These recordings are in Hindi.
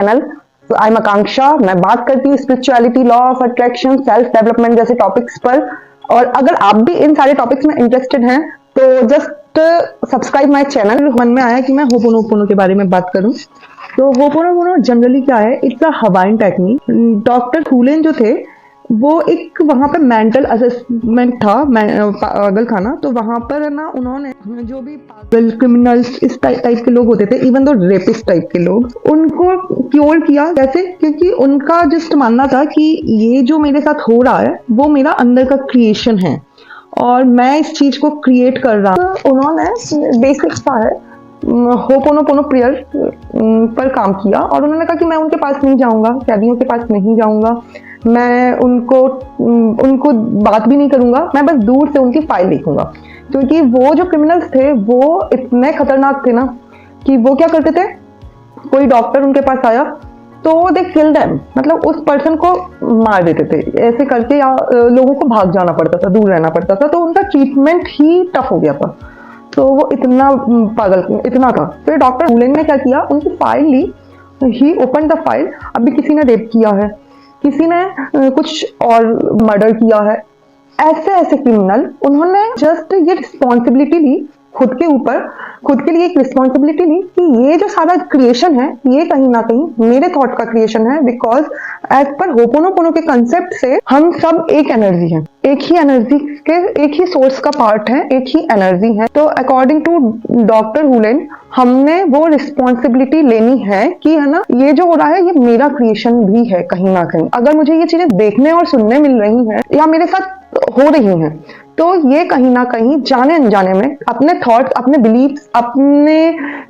चैनल। आई एम आकांक्षा, मैं बात करती हूँ spirituality, law of attraction, self development जैसे टॉपिक्स पर। और अगर आप भी इन सारे टॉपिक्स में इंटरेस्टेड हैं तो जस्ट सब्सक्राइब माय चैनल। मन में आया कि मैं होपोनोपोनो के बारे में बात करूं। तो होपोनोपोनो जनरली क्या है, it's a Hawaiian technique. Doctor Hew Len जो थे वो एक वहां पे मेंटल असेसमेंट था, पागल खाना। तो वहां पर ना उन्होंने जो भी पागल क्रिमिनल्स इस टाइप के लोग होते थे, इवन दो रेपिस्ट टाइप के लोग, उनको क्योर किया। कैसे? क्योंकि उनका जस्ट मानना था कि ये जो मेरे साथ हो रहा है वो मेरा अंदर का क्रिएशन है और मैं इस चीज को क्रिएट कर रहा हूँ। तो उन्होंने बेसिक सा है होपोनोपोनो प्रेयर पर काम किया और उन्होंने कहा कि मैं उनके पास नहीं जाऊंगा, कैदियों के पास नहीं जाऊंगा, मैं उनको बात भी नहीं करूंगा, मैं बस दूर से उनकी फाइल लिखूंगा। क्योंकि वो जो क्रिमिनल्स थे वो इतने खतरनाक थे ना कि वो क्या करते थे, कोई डॉक्टर उनके पास आया तो दे किल देम, मतलब उस पर्सन को मार देते थे ऐसे करके, या लोगों को भाग जाना पड़ता था, दूर रहना पड़ता था। तो उनका ट्रीटमेंट ही टफ हो गया था। तो वो इतना पागल इतना था। फिर डॉक्टर हुलेन ने क्या किया, उनकी फाइल ली, ही ओपन द फाइल। अभी किसी ने रेप किया है, किसी ने कुछ और मर्डर किया है, ऐसे ऐसे क्रिमिनल, उन्होंने जस्ट ये रिस्पॉन्सिबिलिटी ली खुद के ऊपर, खुद के लिए एक रिस्पॉन्सिबिलिटी ली कि ये जो सारा क्रिएशन है ये कहीं ना कहीं मेरे थॉट का क्रिएशन है। बिकॉज एज पर होपोनोपोनो के कंसेप्ट से हम सब एक एनर्जी है, एक ही एनर्जी के, एक ही सोर्स का पार्ट है, एक ही एनर्जी है। तो अकॉर्डिंग टू डॉक्टर हुलेन हमने वो रिस्पॉन्सिबिलिटी लेनी है कि है ना, ये जो हो रहा है ये मेरा क्रिएशन भी है कहीं ना कहीं। अगर मुझे ये चीजें देखने और सुनने मिल रही हैं या मेरे साथ हो रही हैं तो ये कहीं ना कहीं जाने अनजाने में अपने थॉट्स, अपने बिलीफ्स, अपने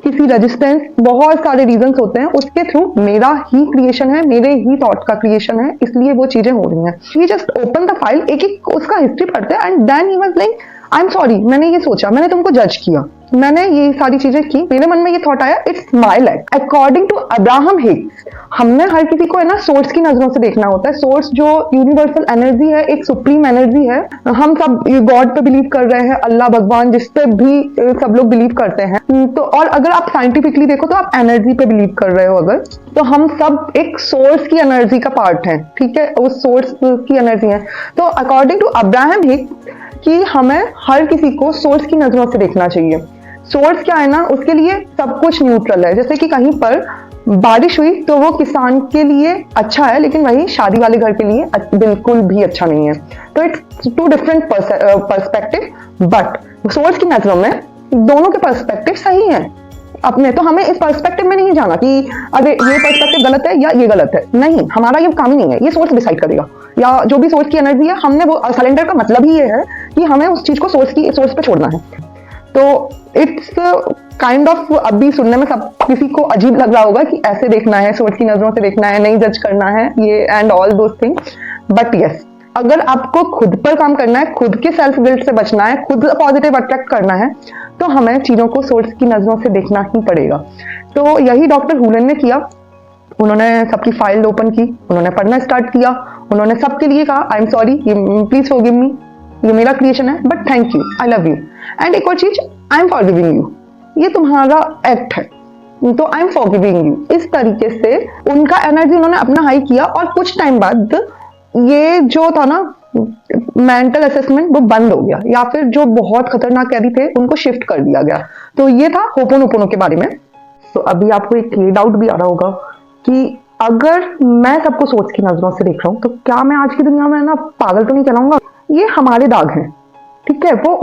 किसी रेजिस्टेंस, बहुत सारे रीजंस होते हैं, उसके थ्रू मेरा ही क्रिएशन है, मेरे ही थॉट का क्रिएशन है, इसलिए वो चीजें हो रही हैं। He just open the file, एक एक उसका हिस्ट्री पढ़ते हैं and then he was like I am sorry, मैंने ये सोचा, मैंने तुमको जज किया, मैंने ये सारी चीजें की, मेरे मन में ये थॉट आया, it's my life. According to Abraham Hicks, हमने हर किसी को है ना सोर्स की नजरों से देखना होता है। सोर्स जो यूनिवर्सल एनर्जी है, एक सुप्रीम एनर्जी है। हम सब गॉड पे बिलीव कर रहे हैं, अल्लाह भगवान जिस पे भी सब लोग बिलीव करते हैं। तो और अगर आप साइंटिफिकली देखो तो आप एनर्जी पे बिलीव कर रहे हो अगर, तो हम सब एक सोर्स की एनर्जी का पार्ट है, ठीक है, उस सोर्स की एनर्जी है। तो अकॉर्डिंग टू अब्राहम हिग्स कि हमें हर किसी को सोर्स की नजरों से देखना चाहिए। सोर्स क्या है ना, उसके लिए सब कुछ न्यूट्रल है। जैसे कि कहीं पर बारिश हुई तो वो किसान के लिए अच्छा है, लेकिन वही शादी वाले घर के लिए बिल्कुल भी अच्छा नहीं है। तो it's two different perspective, but source की नजरों में दोनों के पर्सपेक्टिव सही हैं अपने। तो हमें इस पर्सपेक्टिव में नहीं जाना कि अरे ये पर्सपेक्टिव गलत है या ये गलत है, नहीं, हमारा ये काम ही नहीं है, ये सोर्स डिसाइड करेगा। या जो भी सोर्स की एनर्जी है, हमने वो सरेंडर का मतलब ही ये है कि हमें उस चीज को सोर्स पे छोड़ना है। तो इट्स काइंड ऑफ, अभी सुनने में सब किसी को अजीब लग रहा होगा कि ऐसे देखना है, सोर्स की नजरों से देखना है, नहीं जज करना है, ये and all those things. But yes, अगर आपको खुद पर काम करना है, खुद के सेल्फ गिल्ट से बचना है, खुद पॉजिटिव अट्रैक्ट करना है, तो हमें चीजों को सोर्स की नजरों से देखना ही पड़ेगा। तो यही डॉक्टर हुलेन ने किया। उन्होंने सबकी फाइल ओपन की, उन्होंने पढ़ना स्टार्ट किया, उन्होंने सबके लिए कहा आई am sorry, please forgive me, ये मेरा क्रिएशन है, but thank you, I love you. And एक और चीज, आई एम फॉरगिविंग यू, ये तुम्हारा एक्ट है, तो आई एम फॉरगिविंग यू। इस तरीके से उनका एनर्जी उन्होंने अपना हाई किया और कुछ टाइम बाद ये जो था ना मेंटल असेसमेंट वो बंद हो गया, या फिर जो बहुत खतरनाक कैदी थे उनको शिफ्ट कर दिया गया। तो ये था होपोनोपोनो के बारे में। तो अभी आपको एक ये डाउट भी आ रहा होगा कि अगर मैं सबको सोच की नजरों से देख रहा हूँ तो क्या मैं आज की दुनिया में ना पागल तो नहीं कहलाऊंगा? ये हमारे दाग हैं, ठीक है। वो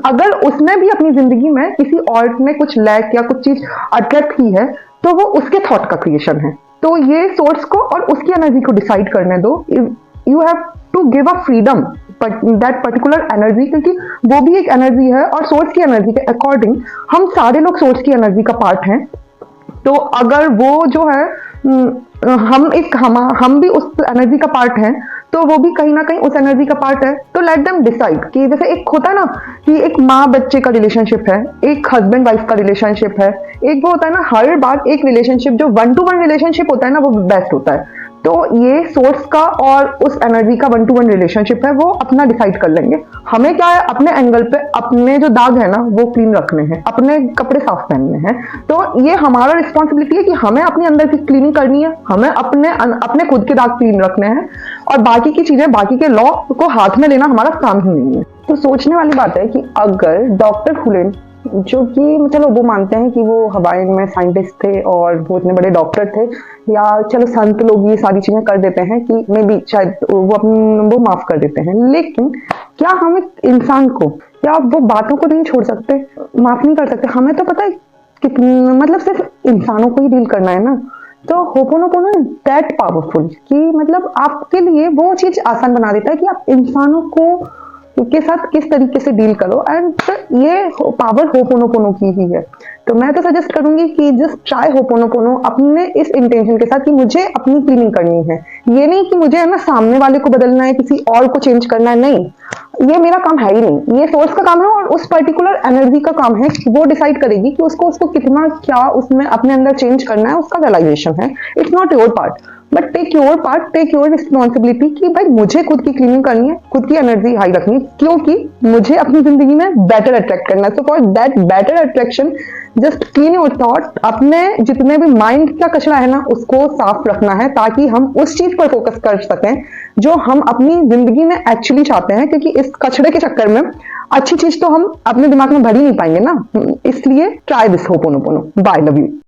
अगर उसने भी अपनी जिंदगी में किसी और ने कुछ लैक या कुछ चीज अट्रैक्ट की है तो वो उसके थॉट का क्रिएशन है। तो ये सोर्स को और उसकी एनर्जी को डिसाइड करने दो। You have to give a freedom that particular energy, क्योंकि वो भी एक एनर्जी है और सोर्स की एनर्जी के अकॉर्डिंग हम सारे लोग सोर्स की एनर्जी का पार्ट हैं। तो अगर वो जो है हम भी उस एनर्जी का पार्ट हैं, तो वो भी कहीं ना कहीं उस एनर्जी का पार्ट है। तो लेट देम डिसाइड कि जैसे एक होता है ना कि एक माँ बच्चे का रिलेशनशिप है, एक हस्बैंड वाइफ का रिलेशनशिप है, एक वो होता है ना हर बार एक रिलेशनशिप जो 1-to-1 रिलेशनशिप होता है ना वो बेस्ट होता है। तो ये सोर्स का और उस एनर्जी का 1-to-1 रिलेशनशिप है, वो अपना डिसाइड कर लेंगे। हमें क्या है, अपने एंगल पे अपने जो दाग है ना वो क्लीन रखने हैं, अपने कपड़े साफ पहनने हैं। तो ये हमारा रिस्पॉन्सिबिलिटी है कि हमें अपने अंदर की क्लीनिंग करनी है, हमें अपने खुद के दाग क्लीन रखने हैं, और बाकी की चीजें, बाकी के लॉ को हाथ में लेना हमारा काम ही नहीं है। तो सोचने वाली बात है कि अगर डॉक्टर हुलेन, जो कि चलो वो मानते हैं कि वो हवाई में साइंटिस्ट थे और वो इतने बड़े डॉक्टर थे, या चलो संत लोग ये सारी चीजें कर देते हैं कि मे बी शायद वो माफ कर देते हैं, लेकिन क्या हम एक इंसान को, क्या वो बातों को नहीं छोड़ सकते, माफ नहीं कर सकते? हमें तो पता है कितना, मतलब सिर्फ इंसानों को ही डील करना है ना। तो होपोनोपोनो दैट पावरफुल कि मतलब आपके लिए वो चीज आसान बना देता है कि आप इंसानों को के साथ किस तरीके से डील करो, एंड ये पावर होपोनोपोनो की ही है। तो मैं तो सजेस्ट करूंगी कि जस्ट ट्राई होपोनोपोनो अपने इस इंटेंशन के साथ कि मुझे अपनी क्लीनिंग करनी है। ये नहीं कि मुझे है ना सामने वाले को बदलना है, किसी और को चेंज करना है, नहीं, ये मेरा काम है ही नहीं। ये सोर्स का काम है और उस पर्टिकुलर एनर्जी का काम है, वो डिसाइड करेगी कि उसको कितना क्या उसमें अपने अंदर चेंज करना है, उसका रियलाइजेशन है। It's not your part, but take your part, take your responsibility कि भाई मुझे खुद की क्लीनिंग करनी है, खुद की एनर्जी हाई रखनी है, क्योंकि मुझे अपनी जिंदगी में बेटर अट्रैक्ट करना है। So for that better attraction just clean your thought, अपने जितने भी माइंड का कचरा है ना उसको साफ रखना है, ताकि हम उस चीज पर फोकस कर सकें जो हम अपनी जिंदगी में एक्चुअली चाहते हैं। क्योंकि इस कचरे के चक्कर में अच्छी चीज तो हम अपने दिमाग में भर ही नहीं पाएंगे ना। इसलिए try this hooponopono. Bye, love you.